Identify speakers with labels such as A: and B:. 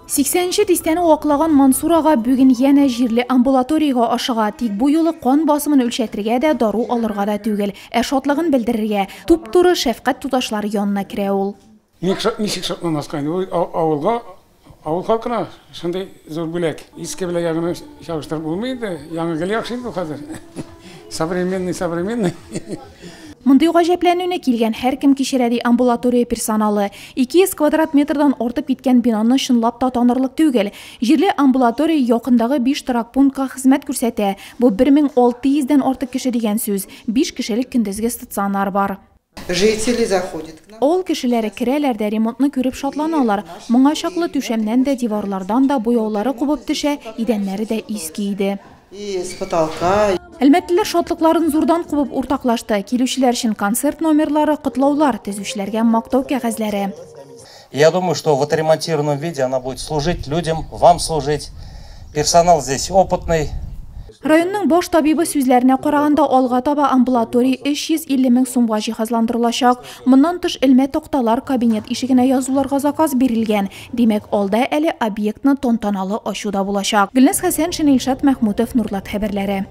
A: 80 дистәне ваклаган Мансур ага бүген яна җирле амбулаториягә ашыга, тик бу юлы кан басымын үлчәтергә дә, дару алырга да түгел, шатлыгын белдерергә, туп-туры шәфкать туташлары янына керә ул.
B: Ничек шатланмаска инде, авыл халкына шундый зур бүләк. Иске белән ягына чагыштырып булмый инде, яңа гел яхшы инде хәзер. Современный.
A: Мондый гаҗәпләнүне килгән һәркем кичерәди амбулатория персоналы. 200 квадрат метрдан артып киткән бинаны шынлап та танырлык түгел. Җирле амбулатория якындагы 5 торак пунктка хезмәт күрсәтә. Бу 1600-дән артык кеше дигән сүз. 5 кешелек көндезге стационар бар.
C: Жители заходят к нам.
A: Авыл кешеләре керәләр дә ремонтны күреп шатланалар. Моңа чаклы түшәмнән дә, диварлардан да буяулары кубып төшә, идәннәре дә иске иде.
C: И с потолка.
A: Әлмәтлеләр шатлыкларын зурдан кубып уртаклашты. Килүчеләр өчен концерт номерлары, котлаулар, төзүчеләргә мактау кәгазьләре.
D: Я думаю, что в отремонтированном виде она будет служить людям, вам служить. Персонал здесь опытный.
A: Районның баш табибы сүзләренә караганда, алга таба амбулатория 350 мең сумга җиһазландырылачак. Моннан тыш элмә токталар, кабинет ишегенә язуларга заказ бирелгән. Димәк, алда әле объектны тантаналы ачуда булачак. Гөлназ Хәсән, Илшат Мәхмүтов, Нурлат хәбәрләре.